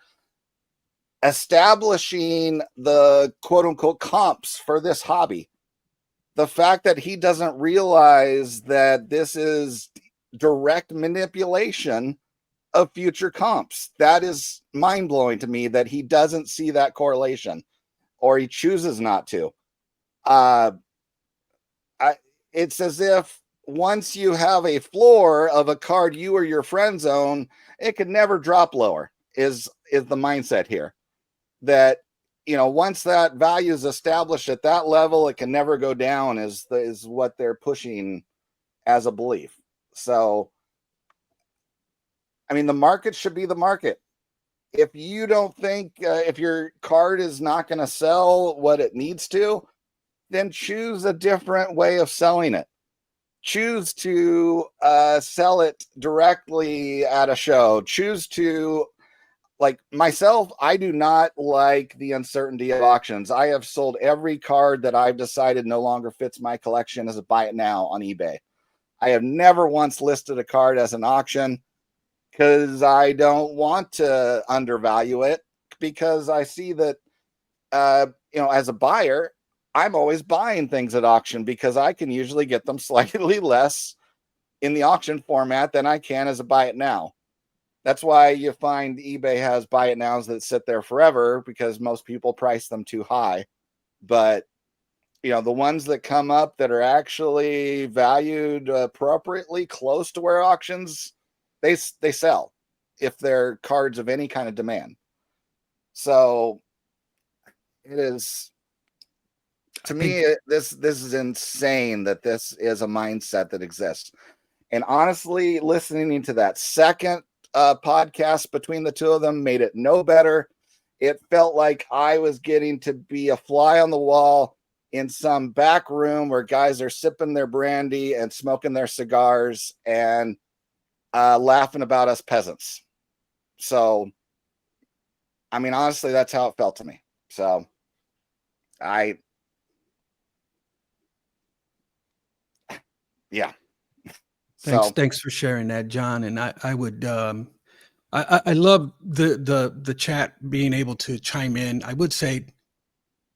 establishing the quote unquote comps for this hobby, the fact that he doesn't realize that this is direct manipulation of future comps, that is mind-blowing to me, that he doesn't see that correlation, or he chooses not to. It's as if once you have a floor of a card you or your friends own, it could never drop lower, is the mindset here. That, once that value is established at that level, it can never go down, is what they're pushing as a belief. So, I mean, the market should be the market. If you don't think, if your card is not going to sell what it needs to, then choose a different way of selling it. Choose to sell it directly at a show. Choose to, like myself, I do not like the uncertainty of auctions. I have sold every card that I've decided no longer fits my collection as a buy it now on eBay. I have never once listed a card as an auction because I don't want to undervalue it, because I see that, as a buyer, I'm always buying things at auction because I can usually get them slightly less in the auction format than I can as a buy it now. That's why you find eBay has buy it nows that sit there forever, because most people price them too high. But, the ones that come up that are actually valued appropriately close to where auctions, they sell if they're cards of any kind of demand. So it is, to me, this is insane that this is a mindset that exists. And honestly, listening to that second podcast between the two of them made it no better. It felt like I was getting to be a fly on the wall in some back room where guys are sipping their brandy and smoking their cigars and laughing about us peasants. So, I mean, honestly, that's how it felt to me. So, yeah. Thanks for sharing that, John. And I would, I love the chat being able to chime in. I would say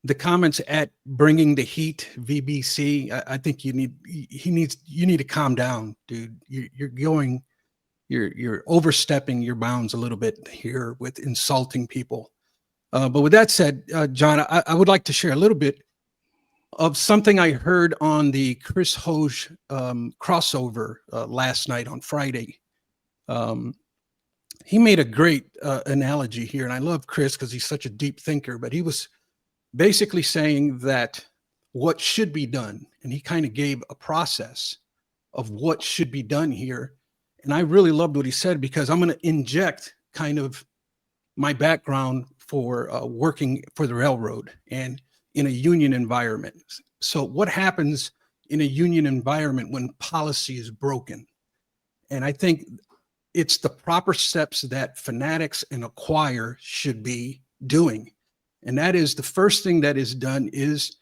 the comments at Bringing the Heat VBC. I think you need to calm down, dude. You're overstepping your bounds a little bit here with insulting people. But with that said, John, I would like to share a little bit of something I heard on the Chris Hoge crossover last night on Friday. He made a great analogy here, and I love Chris because he's such a deep thinker, but he was basically saying that what should be done, and he kind of gave a process of what should be done here. And I really loved what he said, because I'm going to inject kind of my background for working for the railroad and in a union environment. So what happens in a union environment when policy is broken? And I think it's the proper steps that Fanatics and Acquire should be doing. And that is, the first thing that is done is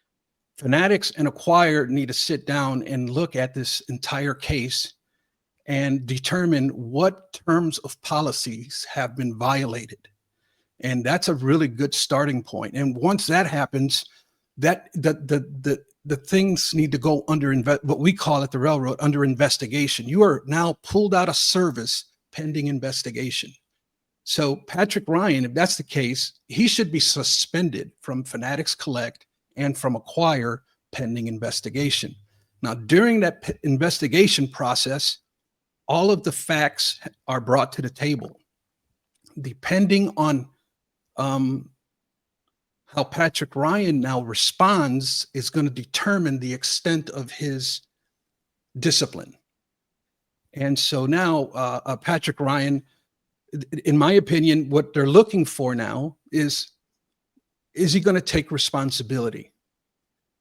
Fanatics and Acquire need to sit down and look at this entire case and determine what terms of policies have been violated. And that's a really good starting point. And once that happens, that the things need to go under what we call at the railroad under investigation. You are now pulled out of service pending investigation. So Patrick Ryan, if that's the case, he should be suspended from Fanatics Collect and from Acquire pending investigation. Now, during that investigation process, all of the facts are brought to the table. Depending on how Patrick Ryan now responds is going to determine the extent of his discipline. And so now Patrick Ryan, in my opinion, what they're looking for now is he going to take responsibility?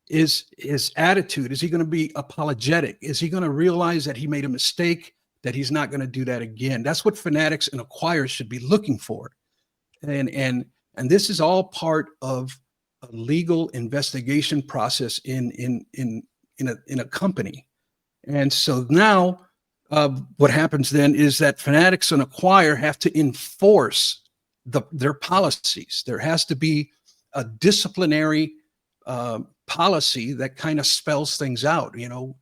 Is his attitude, is he going to be apologetic? Is he going to realize that he made a mistake, that he's not going to do that again? That's what Fanatics and Acquirers should be looking for. And this is all part of a legal investigation process in a company. And so now what happens then is that Fanatics and Acquire have to enforce their policies. There has to be a disciplinary policy that kind of spells things out. You know,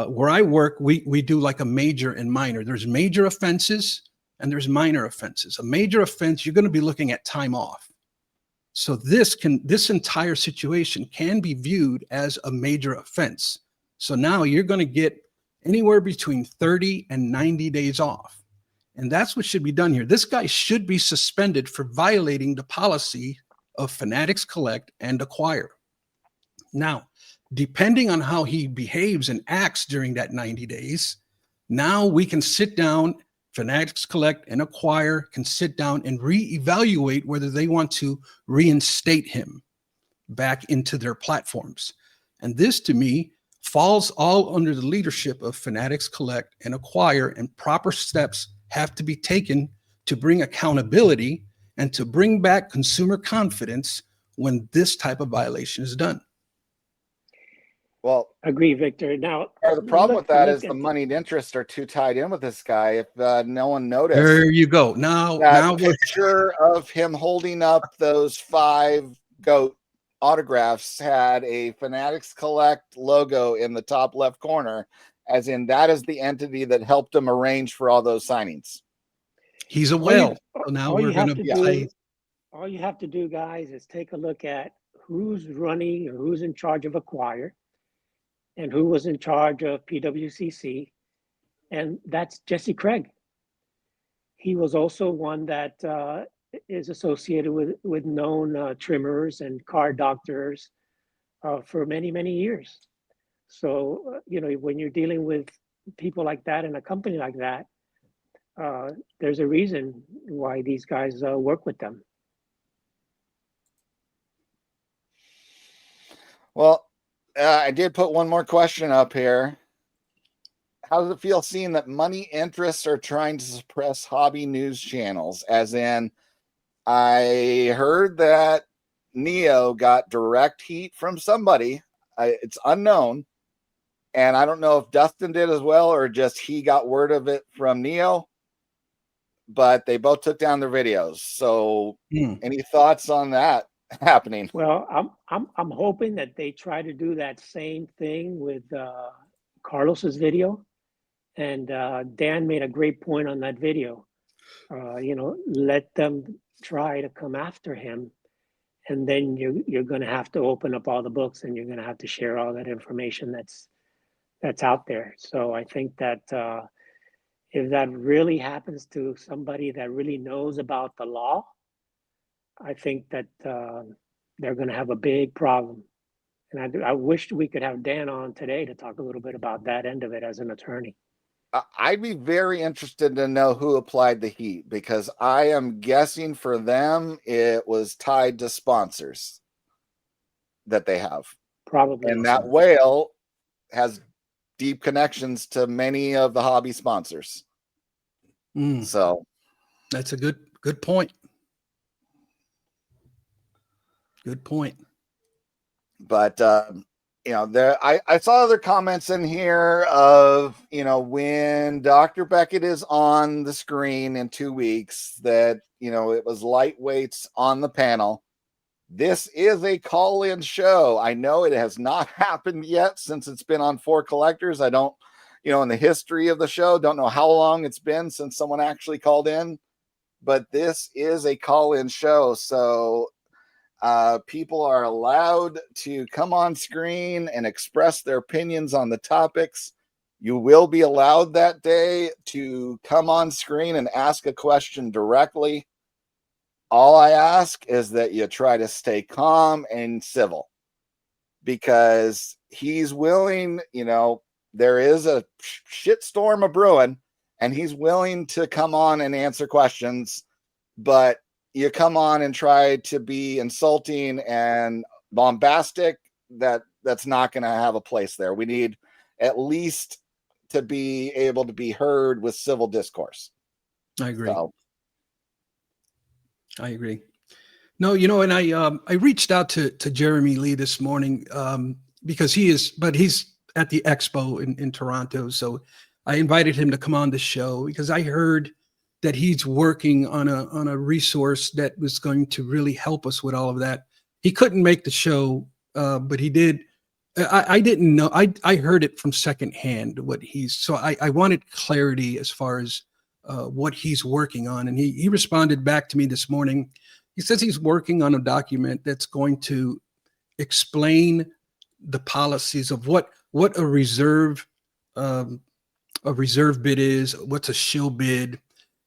where I work, we do like a major and minor. There's major offenses and there's minor offenses. A major offense, you're going to be looking at time off. So this entire situation can be viewed as a major offense. So now you're going to get anywhere between 30 and 90 days off. And that's what should be done here. This guy should be suspended for violating the policy of Fanatics Collect and Acquire. Now, depending on how he behaves and acts during that 90 days, now we can sit down, Fanatics Collect and Acquire can sit down and reevaluate whether they want to reinstate him back into their platforms. And this, to me, falls all under the leadership of Fanatics Collect and Acquire, and proper steps have to be taken to bring accountability and to bring back consumer confidence when this type of violation is done. Well, Agree, Victor. Now, the problem with that is the moneyed interests are too tied in with this guy. If no one noticed, there you go. Now picture of him holding up those 5 goat autographs had a Fanatics Collect logo in the top left corner, as in that is the entity that helped him arrange for all those signings. He's a whale. So now all we're you going have to to play. do, all you have to do, guys, is take a look at who's running or who's in charge of Acquire and who was in charge of PWCC, and that's Jesse Craig. He was also one that is associated with known trimmers and car doctors for many, many years. So, you know, when you're dealing with people like that in a company like that, there's a reason why these guys work with them. Well, I did put one more question up here. How does it feel seeing that money interests are trying to suppress hobby news channels? As in, I heard that Neo got direct heat from somebody. It's unknown. And I don't know if Dustin did as well, or just he got word of it from Neo. But they both took down their videos. So any thoughts on that happening? Well, I'm hoping that they try to do that same thing with Carlos's video. And Dan made a great point on that video. You know, let them try to come after him, and then you're going to have to open up all the books, and you're going to have to share all that information that's out there. So I think that if that really happens to somebody that really knows about the law, I think that they're going to have a big problem. And I wish we could have Dan on today to talk a little bit about that end of it as an attorney. I'd be very interested to know who applied the heat, because I am guessing for them it was tied to sponsors that they have. Probably. And that whale has deep connections to many of the hobby sponsors. So that's a good point. Good point. But you know, I saw other comments in here of, you know, when Dr. Beckett is on the screen in 2 weeks, that, you know, it was lightweights on the panel. This is a call-in show. I know it has not happened yet since it's been on For Collectors. I don't, in the history of the show, don't know how long it's been since someone actually called in, but this is a call-in show. So people are allowed to come on screen and express their opinions on the topics. You will be allowed that day to come on screen and ask a question directly. All I ask is that you try to stay calm and civil, because he's willing, there is a shitstorm of brewing, and he's willing to come on and answer questions, but you come on and try to be insulting and bombastic, that's not going to have a place there. We need at least to be able to be heard with civil discourse. I agree. So, I agree. No, and I reached out to Jeremy Lee this morning because he's at the expo in Toronto. So I invited him to come on the show because I heard that he's working on a resource that was going to really help us with all of that. He couldn't make the show, but he did. I didn't know. I heard it from secondhand so I wanted clarity as far as what he's working on. And he responded back to me this morning. He says he's working on a document that's going to explain the policies of what a reserve bid is, what's a shill bid,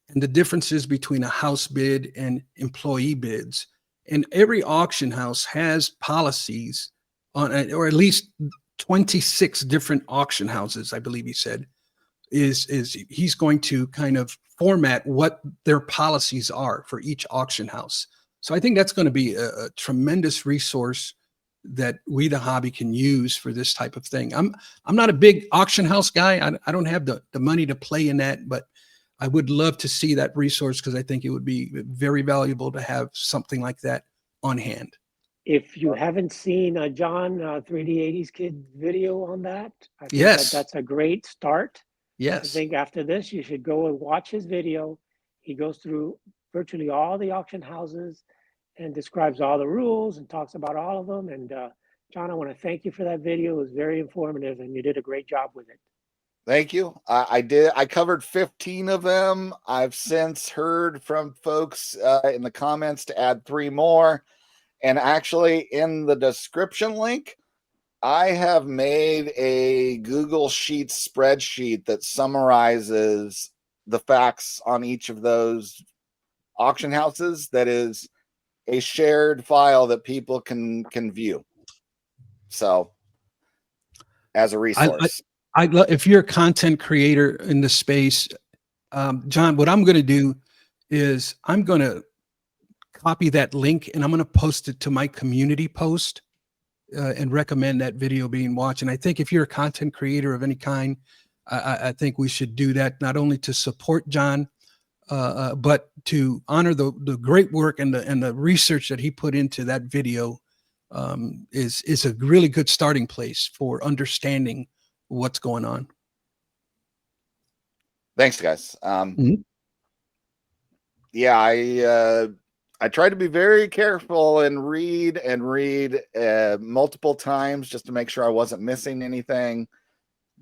and the differences between a house bid and employee bids. And every auction house has policies on, or at least 26 different auction houses, I believe he said, is he's going to kind of format what their policies are for each auction house. So I think that's going to be a tremendous resource that we, the hobby, can use for this type of thing. I'm not a big auction house guy. I don't have the money to play in that, but I would love to see that resource because I think it would be very valuable to have something like that on hand. If you haven't seen John 3D80s Kid video on that, I think that's a great start. Yes. I think after this, you should go and watch his video. He goes through virtually all the auction houses and describes all the rules and talks about all of them. And John, I want to thank you for that video. It was very informative and you did a great job with it. Thank you. I did. I covered 15 of them. I've since heard from folks in the comments to add 3 more. And actually in the description link, I have made a Google Sheets spreadsheet that summarizes the facts on each of those auction houses. That is a shared file that people can view. So, as a resource. If you're a content creator in the space, John, what I'm going to do is I'm going to copy that link and I'm going to post it to my community post and recommend that video being watched. And I think if you're a content creator of any kind, I think we should do that, not only to support John, but to honor the great work and the research that he put into that video. Is a really good starting place for understanding what's going on. Thanks, guys. Yeah, I try to be very careful and read multiple times just to make sure I wasn't missing anything.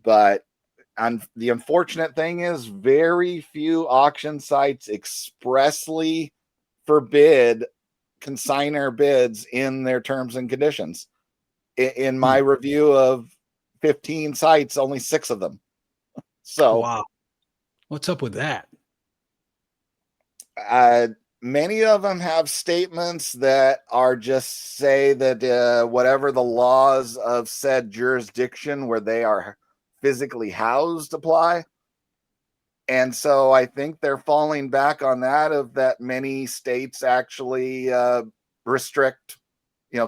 But the unfortunate thing is very few auction sites expressly forbid consignor bids in their terms and conditions. In my review of 15 sites, only 6 of them. So, wow, what's up with that? Many of them have statements that are just say that whatever the laws of said jurisdiction where they are physically housed apply. And so I think they're falling back on that many states actually restrict,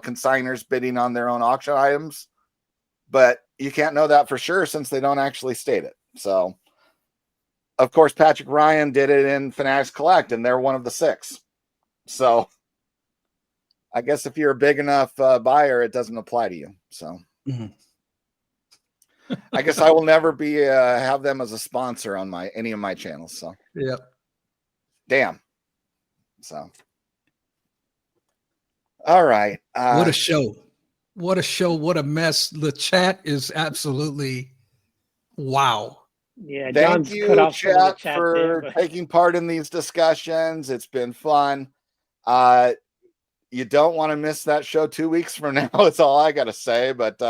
consignors bidding on their own auction items. But you can't know that for sure since they don't actually state it. So, of course, Patrick Ryan did it in Fanatics Collect, and they're one of the 6. So, I guess if you're a big enough buyer, it doesn't apply to you. So, I guess I will never be have them as a sponsor on any of my channels. So, yeah, damn. So, All right. What a show. What a show. What a mess. The chat is absolutely wow. Yeah, Thank John's cut you, off some of the chat, chat there, for but taking part in these discussions. It's been fun. You don't want to miss that show 2 weeks from now. That's all I got to say. But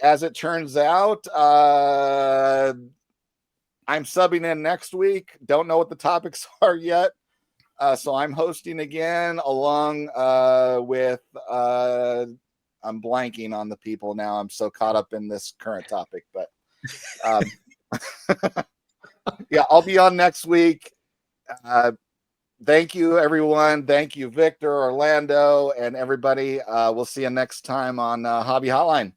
as it turns out, I'm subbing in next week. Don't know what the topics are yet. So I'm hosting again along with I'm blanking on the people now. I'm so caught up in this current topic, but yeah, I'll be on next week. Thank you, everyone. Thank you, Victor, Orlando, and everybody. We'll see you next time on Hobby Hotline.